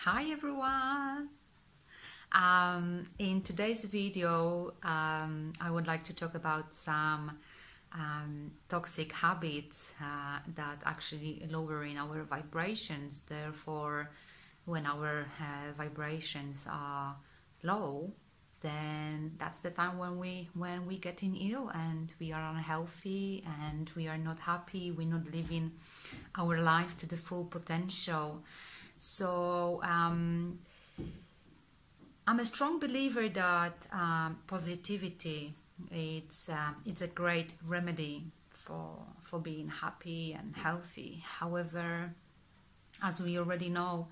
Hi everyone! In today's video, I would like to talk about some toxic habits that actually lowering our vibrations. Therefore, when our vibrations are low, then that's the time when we getting ill and we are unhealthy and we are not happy. We're not living our life to the full potential. So I'm a strong believer that positivity it's a great remedy for being happy and healthy. However, as we already know,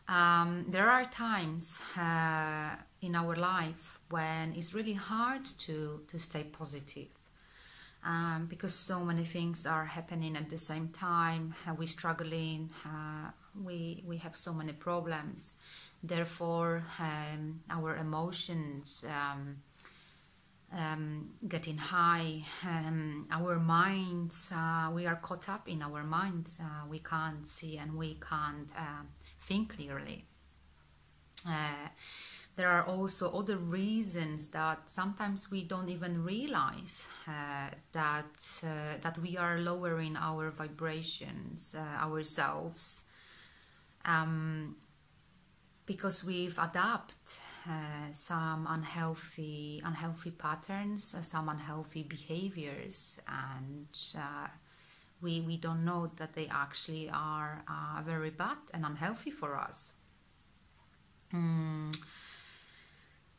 there are times in our life when it's really hard to stay positive. Because so many things are happening at the same time, we're struggling, we have so many problems. Therefore, our emotions getting high, our minds, we are caught up in our minds. We can't see and we can't think clearly. There are also other reasons that sometimes we don't even realize that we are lowering our vibrations ourselves, because we've adapted some unhealthy patterns, some unhealthy behaviors, and we don't know that they actually are very bad and unhealthy for us.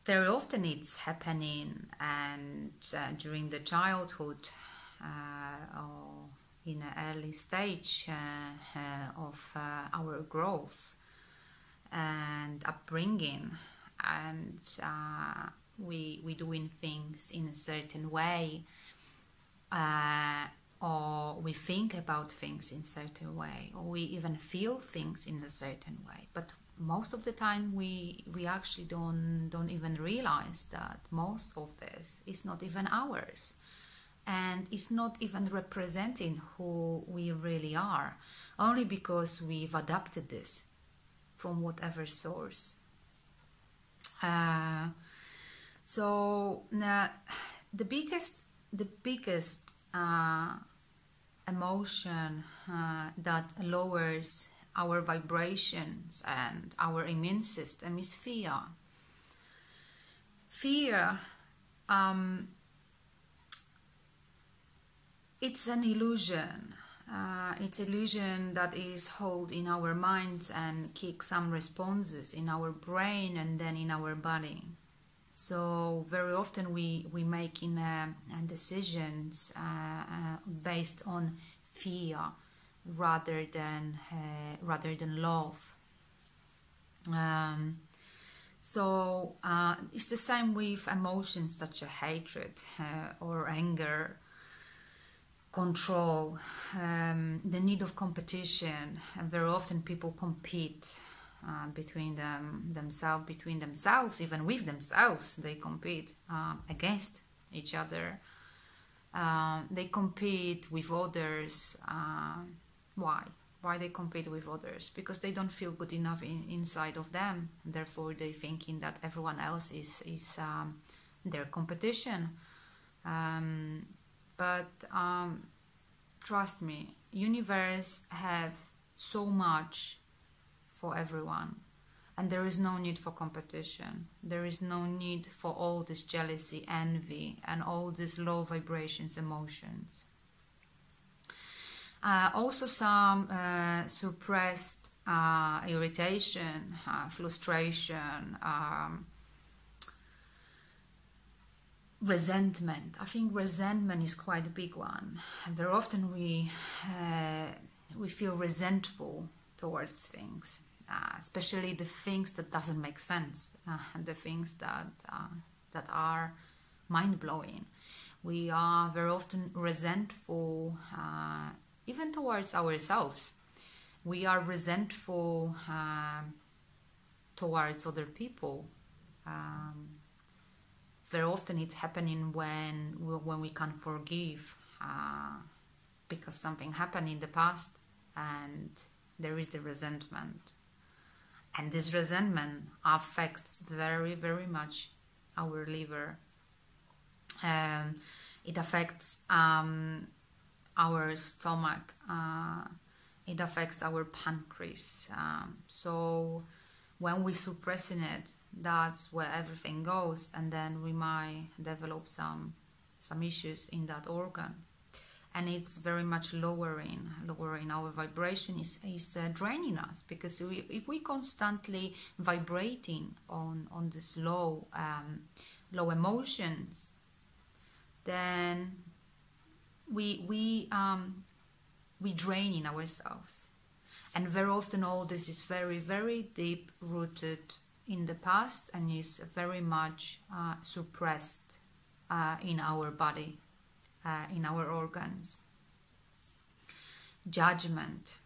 Very often it's happening and during the childhood or in an early stage of our growth and upbringing, and we doing things in a certain way, or we think about things in a certain way, or we even feel things in a certain way, but most of the time we actually don't even realize that most of this is not even ours, and it's not even representing who we really are, only because we've adapted this from whatever source. So the biggest emotion that lowers our vibrations and our immune system is fear. Fear, it's an illusion. It's illusion that is held in our minds and kicks some responses in our brain and then in our body. So very often we making decisions based on fear rather than love. So it's the same with emotions such as hatred or anger, control, the need of competition. And very often people compete between themselves, even with themselves. They compete against each other. They compete with others. Why they compete with others? Because they don't feel good enough inside of them. Therefore, they thinking that everyone else is their competition. But trust me, universe have so much for everyone, and there is no need for competition. There is no need for all this jealousy, envy, and all these low vibrations emotions. Also some suppressed irritation, frustration, resentment. I think resentment is quite a big one. Very often we feel resentful towards things, especially the things that doesn't make sense, the things that are mind-blowing. We are very often resentful even towards ourselves. We are resentful towards other people. Very often it's happening when we can't forgive because something happened in the past and there is the resentment. And this resentment affects very, very much our liver. It affects our stomach. It affects our pancreas. So when we suppressing it, that's where everything goes, and then we might develop some issues in that organ. And it's very much lowering our vibration, is draining us, because if we constantly vibrating on this low emotions, then we draining ourselves. And very often all this is very, very deep rooted in the past, and is very much suppressed in our body, in our organs. Judgment,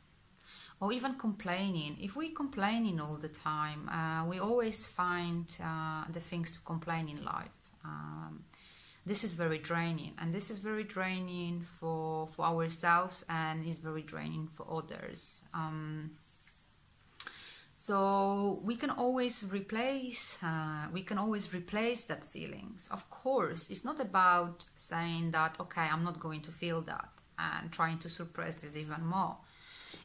or even complaining. If we complaining all the time, we always find the things to complain in life. This is very draining, and this is very draining for ourselves, and is very draining for others. So we can always replace that feelings. Of course, it's not about saying that, okay, I'm not going to feel that, and trying to suppress this even more.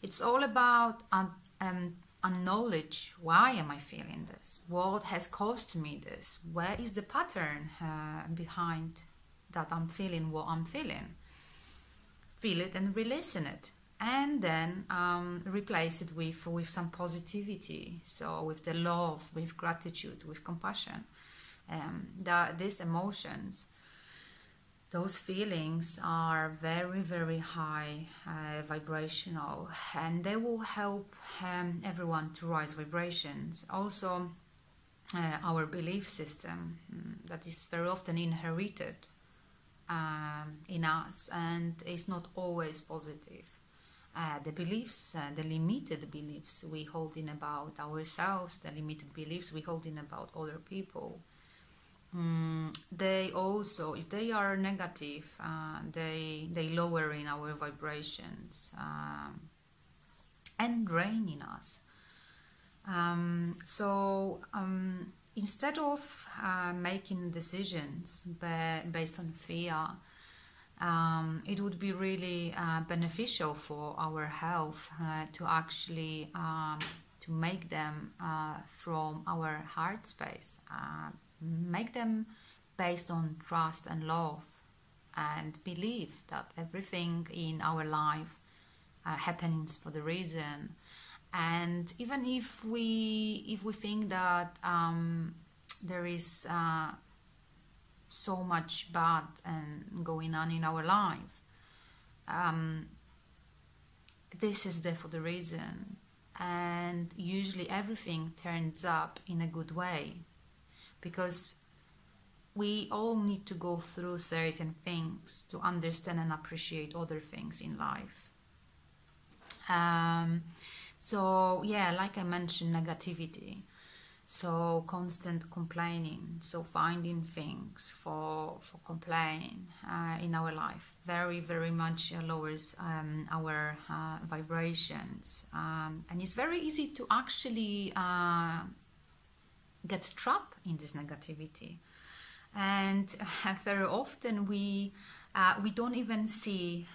It's all about acknowledge, why am I feeling this? What has caused me this? Where is the pattern behind that I'm feeling what I'm feeling? Feel it and release it. And then replace it with some positivity. So with the love, with gratitude, with compassion. These emotions, those feelings are very, very high vibrational, and they will help everyone to rise vibrations. Also, our belief system, that is very often inherited in us, and is not always positive. The beliefs, the limited beliefs we hold in about ourselves, the limited beliefs we hold in about other people, they also, if they are negative, they lower in our vibrations and draining us. Instead of making decisions based on fear, it would be really beneficial for our health to actually to make them from our heart space, make them based on trust and love, and believe that everything in our life happens for the reason. And even if we think that there is so much bad and going on in our life, this is there for the reason, and usually everything turns up in a good way, because we all need to go through certain things to understand and appreciate other things in life. So yeah, like I mentioned, negativity. So constant complaining, so finding things for complaining in our life very, very much lowers our vibrations, and it's very easy to actually get trapped in this negativity. And very often we don't even see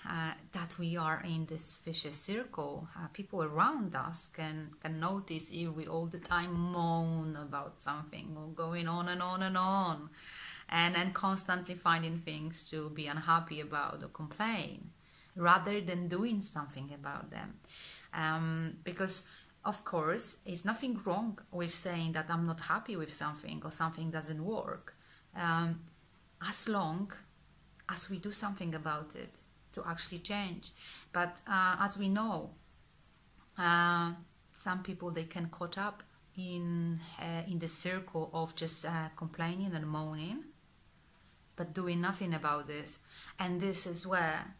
that we are in this vicious circle. People around us can notice if we all the time moan about something, or going on and on and on, and constantly finding things to be unhappy about or complain, rather than doing something about them. Because of course, it's nothing wrong with saying that I'm not happy with something, or something doesn't work, as long as we do something about it to actually change. But as we know, some people, they can caught up in the circle of just complaining and moaning, but doing nothing about this. And this is where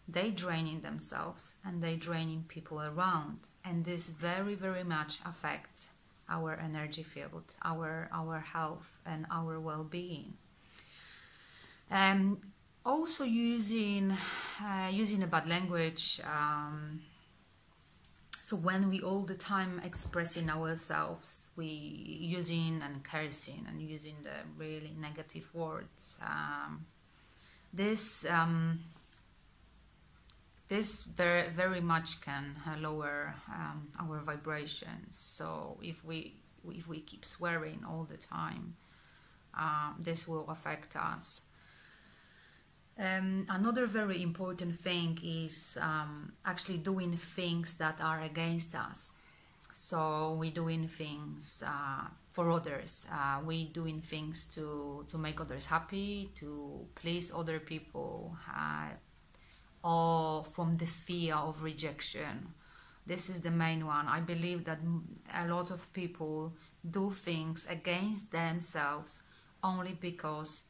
they draining themselves, and they draining people around. And this very, very much affects our energy field, our health, and our well-being. Also using a bad language, So when we all the time expressing ourselves, we using and cursing and using the really negative words, this very much can lower our vibrations. So if we keep swearing all the time, this will affect us. Another very important thing is actually doing things that are against us. So we're doing things for others. We're doing things to make others happy, to please other people, or from the fear of rejection. This is the main one. I believe that a lot of people do things against themselves only because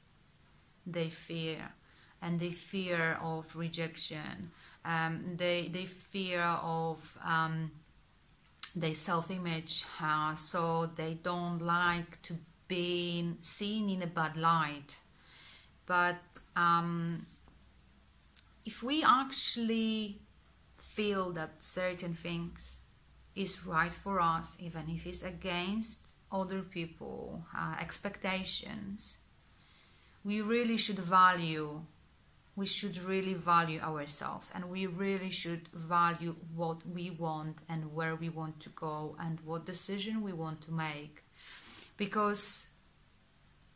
they fear. And they fear of rejection. They fear of their self-image. So they don't like to be seen in a bad light. But if we actually feel that certain things is right for us, even if it's against other people, expectations, we really should really value ourselves, and we really should value what we want and where we want to go and what decision we want to make. Because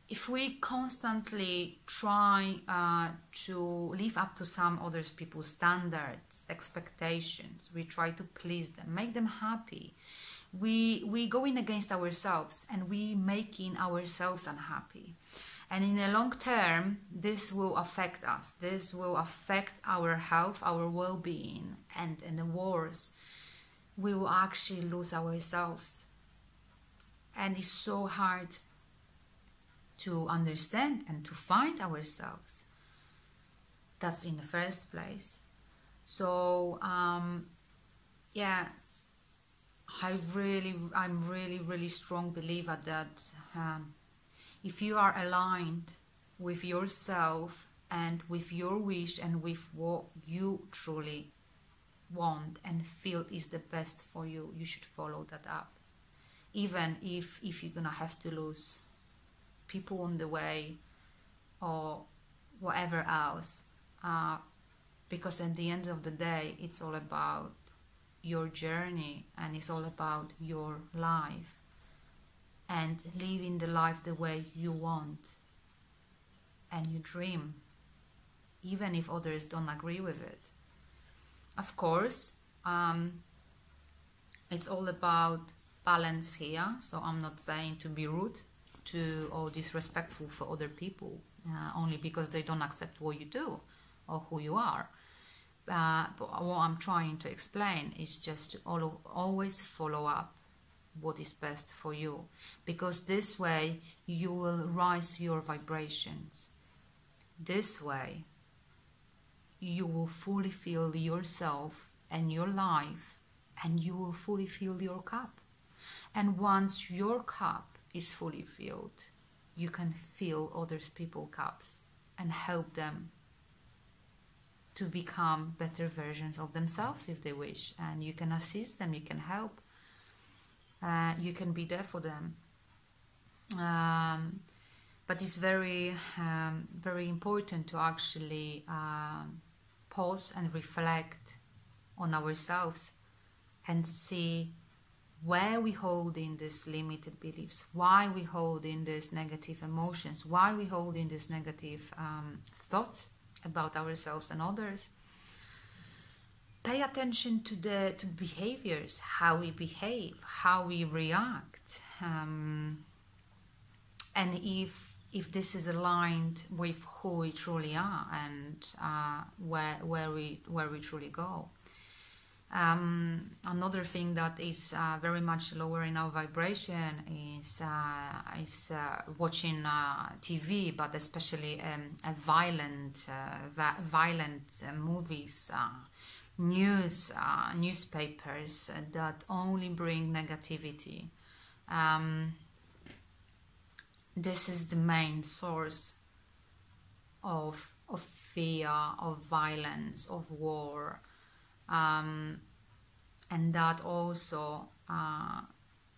if we constantly try to live up to some other people's standards, expectations, we try to please them, make them happy, we going against ourselves, and we making ourselves unhappy. And in the long term, this will affect us. This will affect our health, our well-being, and in the worse, we will actually lose ourselves. And it's so hard to understand and to find ourselves. That's in the first place. So, yeah, I'm really strong believer that if you are aligned with yourself and with your wish and with what you truly want and feel is the best for you, you should follow that up. Even if you're gonna have to lose people on the way or whatever else. Because at the end of the day, it's all about your journey and it's all about your life. And living the life the way you want and you dream, even if others don't agree with it. Of course, it's all about balance here. So I'm not saying to be rude to or disrespectful for other people only because they don't accept what you do or who you are. But what I'm trying to explain is just to always follow up what is best for you, because this way you will rise your vibrations. This way you will fully feel yourself and your life, and you will fully fill your cup. And once your cup is fully filled, you can fill other people's cups and help them to become better versions of themselves if they wish. And you can assist them, you can help. You can be there for them, but it's very important to actually pause and reflect on ourselves and see where we hold in these limited beliefs, why we hold in these negative emotions, why we hold in these negative thoughts about ourselves and others. Pay attention to behaviors, how we behave, how we react, and if this is aligned with who we truly are and where we truly go. Another thing that is very much lowering our vibration is watching TV, but especially violent movies. Newspapers that only bring negativity. This is the main source of fear, of violence, of war. and that also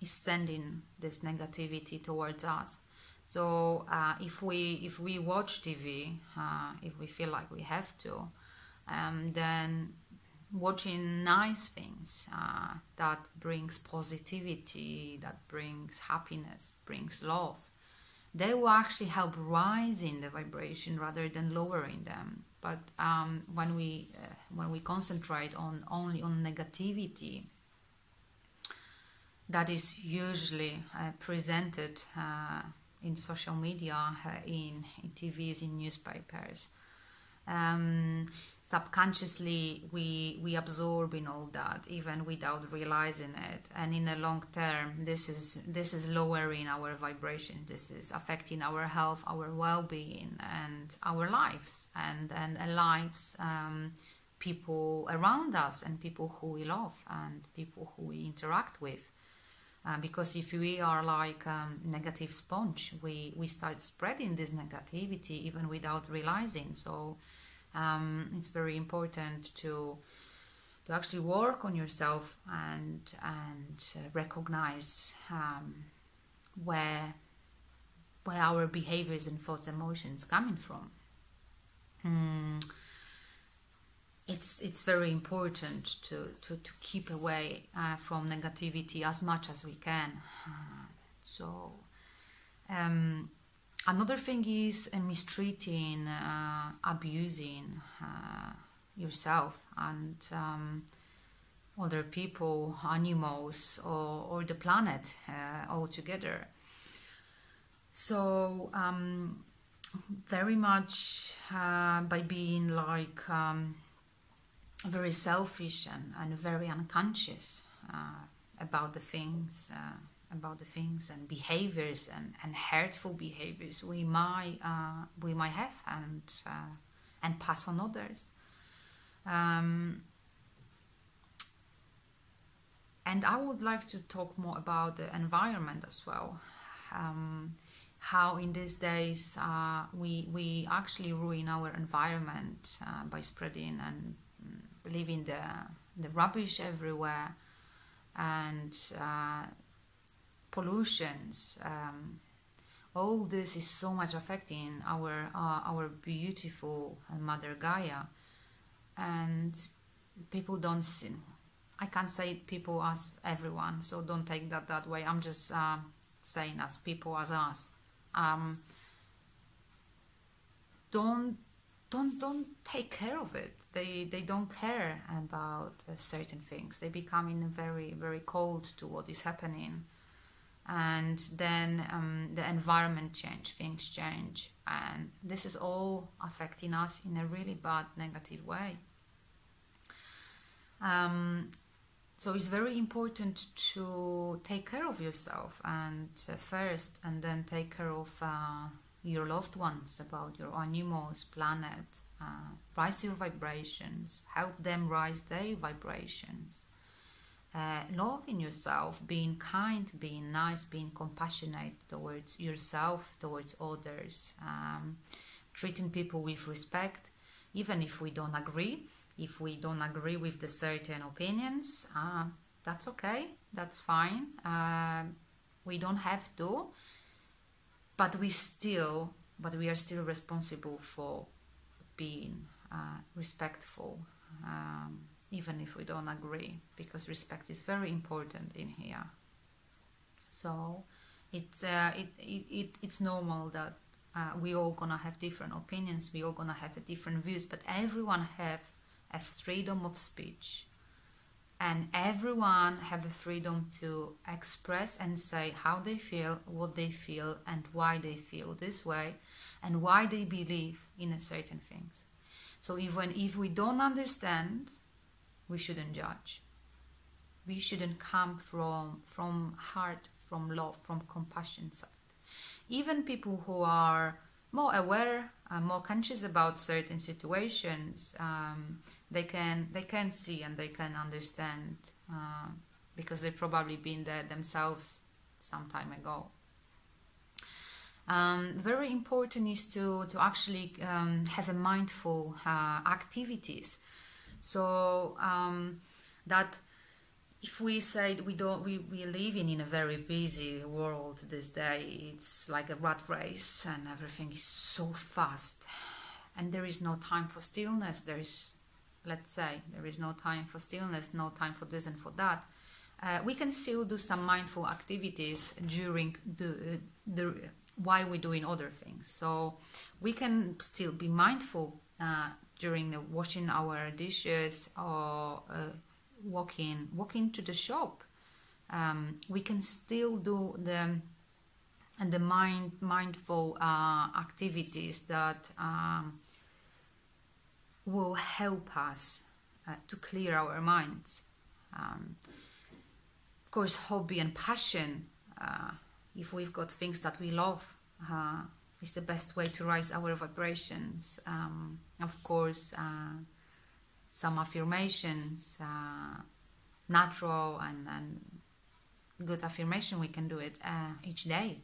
is sending this negativity towards us. So if we watch TV, if we feel like we have to, then watching nice things that brings positivity, that brings happiness, brings love, they will actually help rising the vibration rather than lowering them. But when we concentrate on only on negativity, that is usually presented in social media, in TVs, in newspapers. Subconsciously we absorb in all that, even without realizing it, and in the long term this is lowering our vibration. This is affecting our health, our well-being, and our lives, and lives, people around us, and people who we love, and people who we interact with. Because if we are like a negative sponge, we start spreading this negativity even without realizing. So it's very important to actually work on yourself and recognize where our behaviors and thoughts, emotions coming from. It's very important to keep away from negativity as much as we can. Another thing is mistreating, abusing yourself and other people, animals, or the planet altogether. So very much by being like very selfish and very unconscious about the things and behaviors and hurtful behaviors we might have and pass on others. And I would like to talk more about the environment as well. How in these days we actually ruin our environment by spreading and leaving the rubbish everywhere, and pollutions. All this is so much affecting our beautiful Mother Gaia, and people don't see. I can't say people as everyone, so don't take that way. I'm just saying as people, as us. Don't take care of it. They don't care about certain things. They becoming very, very cold to what is happening, and then the environment change, things change, and this is all affecting us in a really bad, negative way. So it's very important to take care of yourself and first, and then take care of your loved ones, about your animals, planet, rise your vibrations, help them rise their vibrations, loving yourself, being kind, being nice, being compassionate towards yourself, towards others, treating people with respect, even if we don't agree. If we don't agree with the certain opinions, that's okay, that's fine. We don't have to, but we are still responsible for being respectful, even if we don't agree, because respect is very important in here. So it's normal that we all gonna have different opinions, we all gonna have different views, but everyone have a freedom of speech, and everyone have a freedom to express and say how they feel, what they feel, and why they feel this way, and why they believe in a certain things. So even if we don't understand, we shouldn't judge. We shouldn't come from heart, from love, from compassion side. Even people who are more aware, more conscious about certain situations, they can see and they can understand, because they've probably been there themselves some time ago. Very important is to actually have a mindful activities, so that if we say we living in a very busy world this day, it's like a rat race and everything is so fast, and there is no time for stillness. Let's say there is no time for stillness, no time for this and for that. We can still do some mindful activities during the while we're doing other things. So we can still be mindful during the washing our dishes or walking to the shop. We can still do the mindful activities that will help us to clear our minds. Of course, hobby and passion, if we've got things that we love, is the best way to raise our vibrations. Of course, some affirmations, natural and good affirmation, we can do it each day.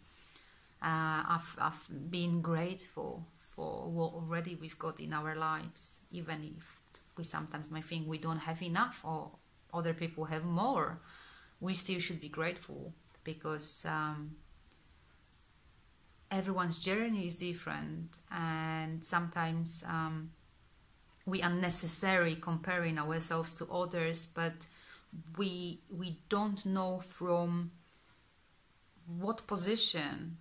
I've been grateful for what already we've got in our lives, even if we sometimes may think we don't have enough or other people have more. We still should be grateful, because everyone's journey is different, and sometimes we unnecessarily comparing ourselves to others, but we don't know from what position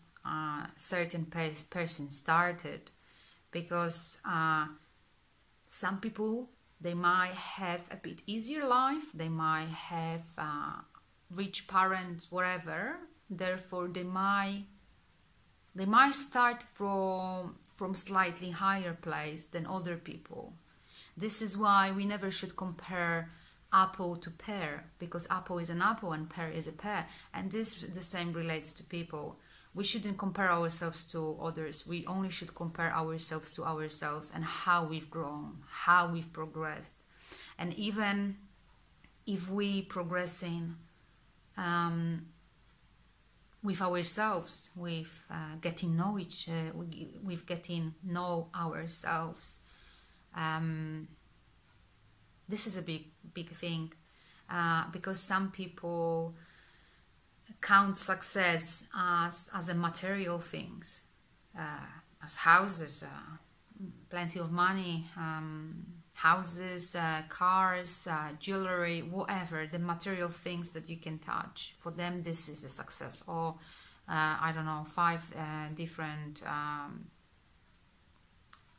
certain person started, because some people, they might have a bit easier life, they might have rich parents, whatever, therefore they might start from slightly higher place than other people. This is why we never should compare apple to pear, because apple is an apple and pear is a pear, and the same relates to people. We shouldn't compare ourselves to others. We only should compare ourselves to ourselves and how we've grown, how we've progressed. And even if we progressing with ourselves, with getting know ourselves, this is a big thing, because some people count success as a material things, as houses, plenty of money, houses, cars, jewelry, whatever, the material things that you can touch. For them, this is a success. Or I don't know, 5 different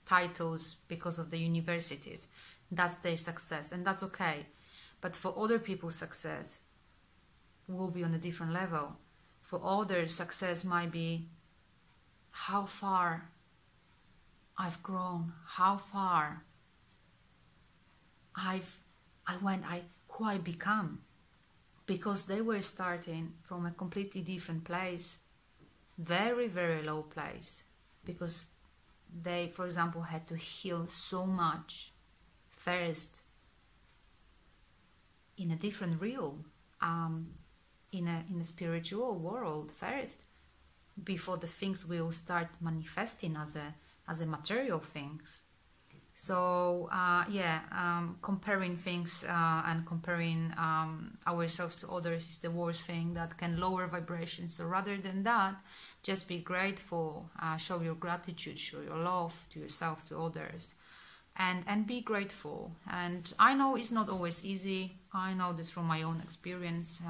titles because of the universities. That's their success, and that's okay. But for other people's success will be on a different level. For others, success might be how far I've grown, how far who I become, because they were starting from a completely different place, very, very low place, because they, for example, had to heal so much first in a different realm, in a spiritual world first, before the things will start manifesting as a material things. So comparing things and comparing ourselves to others is the worst thing that can lower vibrations. So rather than that, just be grateful, show your gratitude, show your love to yourself, to others, and be grateful. And I know it's not always easy. I know this from my own experience.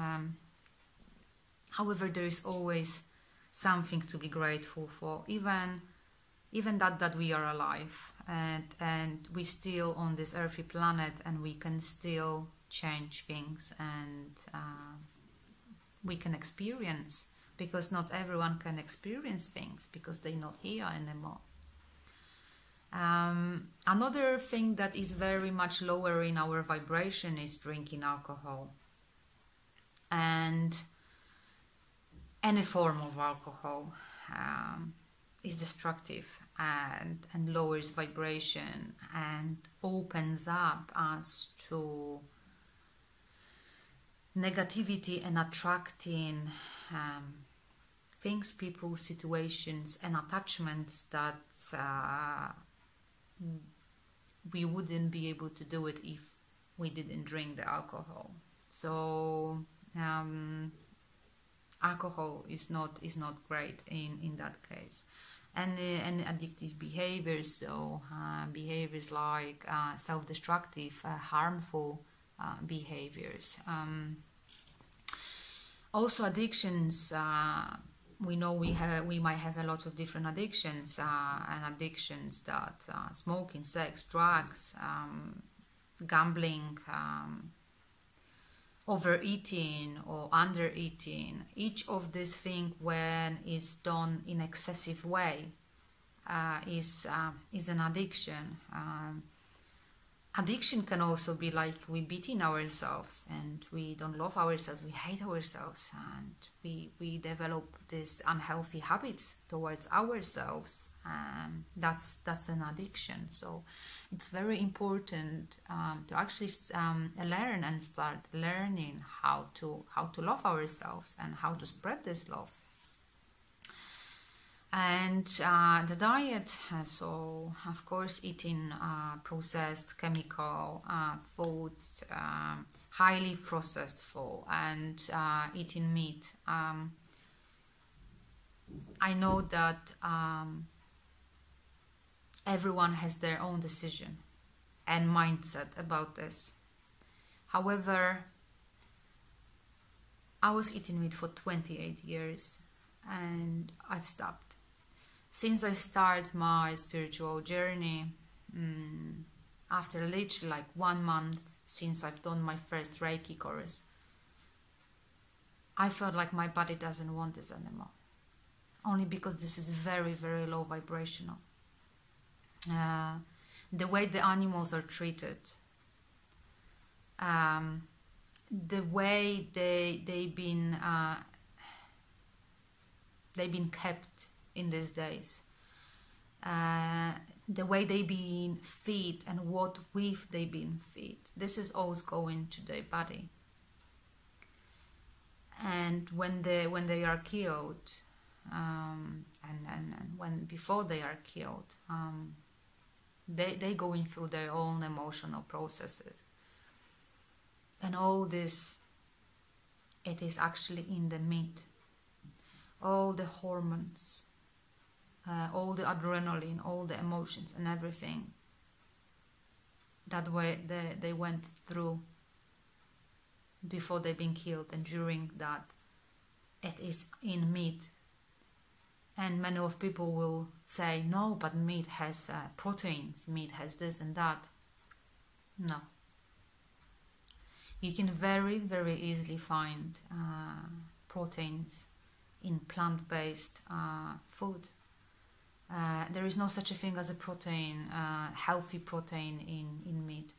However, there is always something to be grateful for, even that we are alive, and we still on this earthy planet, and we can still change things, and we can experience, because not everyone can experience things because they're not here anymore. Another thing that is very much lowering our vibration is drinking alcohol, and any form of alcohol is destructive and lowers vibration and opens up us to negativity and attracting things, people, situations and attachments that we wouldn't be able to do it if we didn't drink the alcohol. So alcohol is not great in that case. And addictive behaviors, so behaviors like self-destructive, harmful behaviors. Also addictions, we know we might have a lot of different addictions, and addictions that smoking, sex, drugs, gambling, overeating or undereating. Each of these things, when is done in excessive way, is an addiction. Addiction can also be like we beating ourselves and we don't love ourselves, we hate ourselves, and we develop these unhealthy habits towards ourselves. That's an addiction. So it's very important to actually learn and start learning how to love ourselves and how to spread this love. And the diet, so of course eating processed chemical foods, highly processed food, and eating meat. I know that everyone has their own decision and mindset about this. However, I was eating meat for 28 years and I've stopped. Since I started my spiritual journey, after literally like 1 month since I've done my first Reiki course, I felt like my body doesn't want this anymore. Only because this is very, very low vibrational. The way the animals are treated, the way they've been kept in these days, the way they been fed and what with they been fed, this is always going to their body. And when they are killed, and when before they are killed, they going through their own emotional processes, and all this, it is actually in the meat. All the hormones, all the adrenaline, all the emotions and everything that way they went through before they've been killed and during that, it is in meat. And many of people will say, no, but meat has proteins, meat has this and that. No. You can very, very easily find proteins in plant-based food. There is no such a thing as a protein, healthy protein in meat.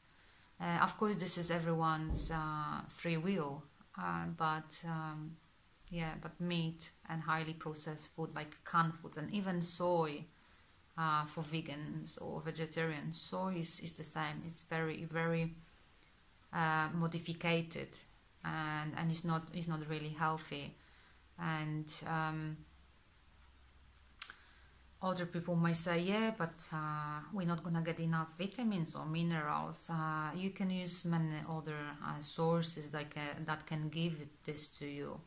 Of course, this is everyone's free will, but meat and highly processed food like canned foods and even soy for vegans or vegetarians, soy is the same. It's very, very modified, and it's not really healthy. And other people might say, yeah, but we're not gonna get enough vitamins or minerals. You can use many other sources that can give this to you.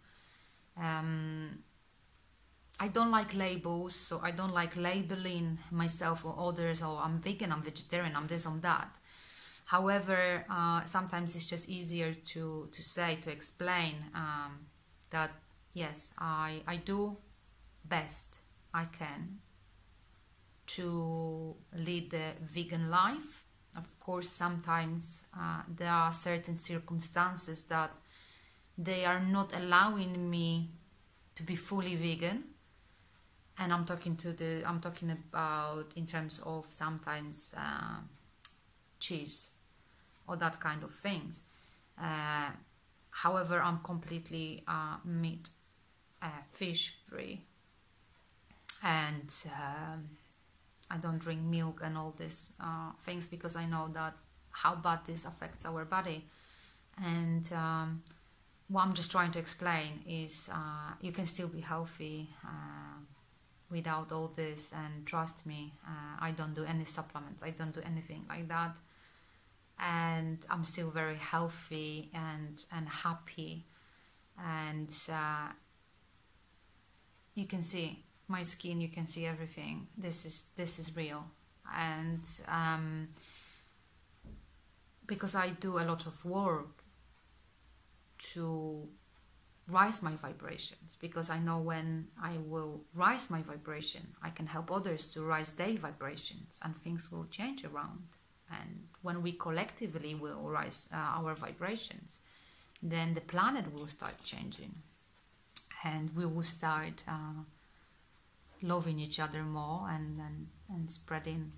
I don't like labels, so I don't like labeling myself or others, or I'm vegan, I'm vegetarian, I'm this, I'm that. However, sometimes it's just easier to say, to explain that yes, I do best I can to lead a vegan life. Of course, sometimes there are certain circumstances that they are not allowing me to be fully vegan, and I'm talking about in terms of sometimes cheese or that kind of things. However, I'm completely meat, fish free, and I don't drink milk and all these things, because I know that how bad this affects our body. And what I'm just trying to explain is you can still be healthy without all this. And trust me, I don't do any supplements, I don't do anything like that. and I'm still very healthy and happy. And you can see my skin, you can see everything. This is real. And because I do a lot of work to rise my vibrations, because I know when I will rise my vibration, I can help others to rise their vibrations, and things will change around. And when we collectively will rise our vibrations, then the planet will start changing, and we will start loving each other more, and spreading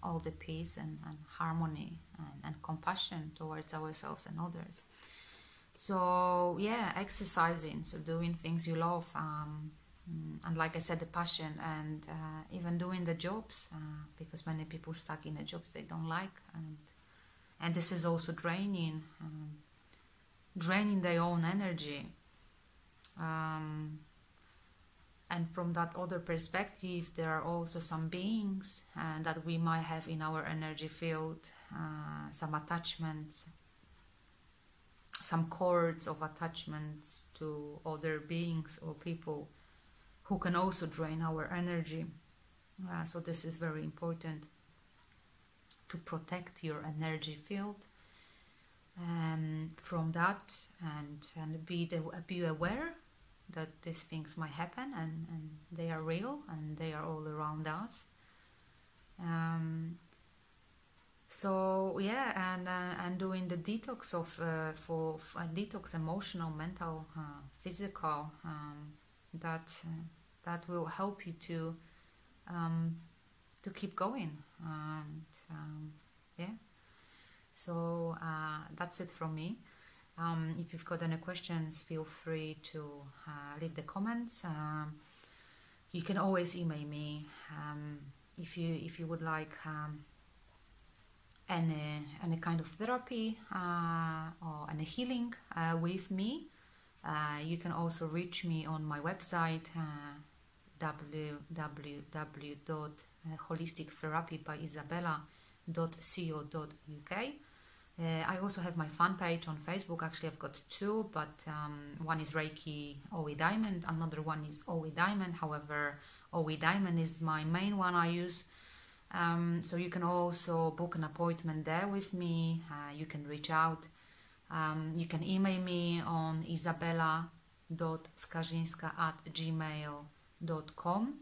all the peace and harmony and compassion towards ourselves and others. So yeah, exercising, so doing things you love, and like I said, the passion, and even doing the jobs, because many people stuck in the jobs they don't like, and this is also draining their own energy. And from that other perspective, there are also some beings that we might have in our energy field, some attachments, some cords of attachments to other beings or people who can also drain our energy. So this is very important, to protect your energy field from that, and be aware that these things might happen, and they are real, and they are all around us. So yeah, and doing the detox of for detox, emotional, mental, physical, that will help you to keep going. And yeah, so that's it from me. If you've got any questions, feel free to leave the comments. You can always email me if you would like any kind of therapy or any healing with me. You can also reach me on my website, www.holistictherapybyisabella.co.uk. I also have my fan page on Facebook. Actually, I've got two, but one is Reiki OeDiamond, another one is OeDiamond. However, OeDiamond is my main one I use. So you can also book an appointment there with me. You can reach out. You can email me on isabella.skarzinska@gmail.com.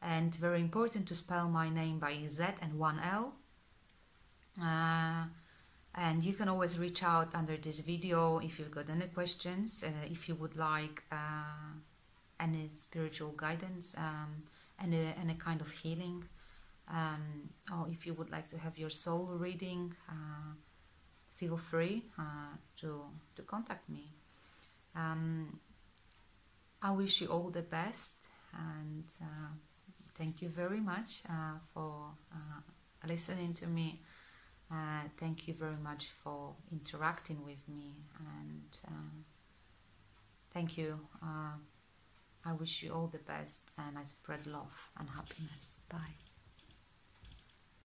And very important to spell my name by Z and one L. And you can always reach out under this video if you've got any questions, if you would like any spiritual guidance, any kind of healing, or if you would like to have your soul reading, feel free to contact me. I wish you all the best, and thank you very much for listening to me. Thank you very much for interacting with me, and thank you. I wish you all the best, and I spread love and happiness. Bye.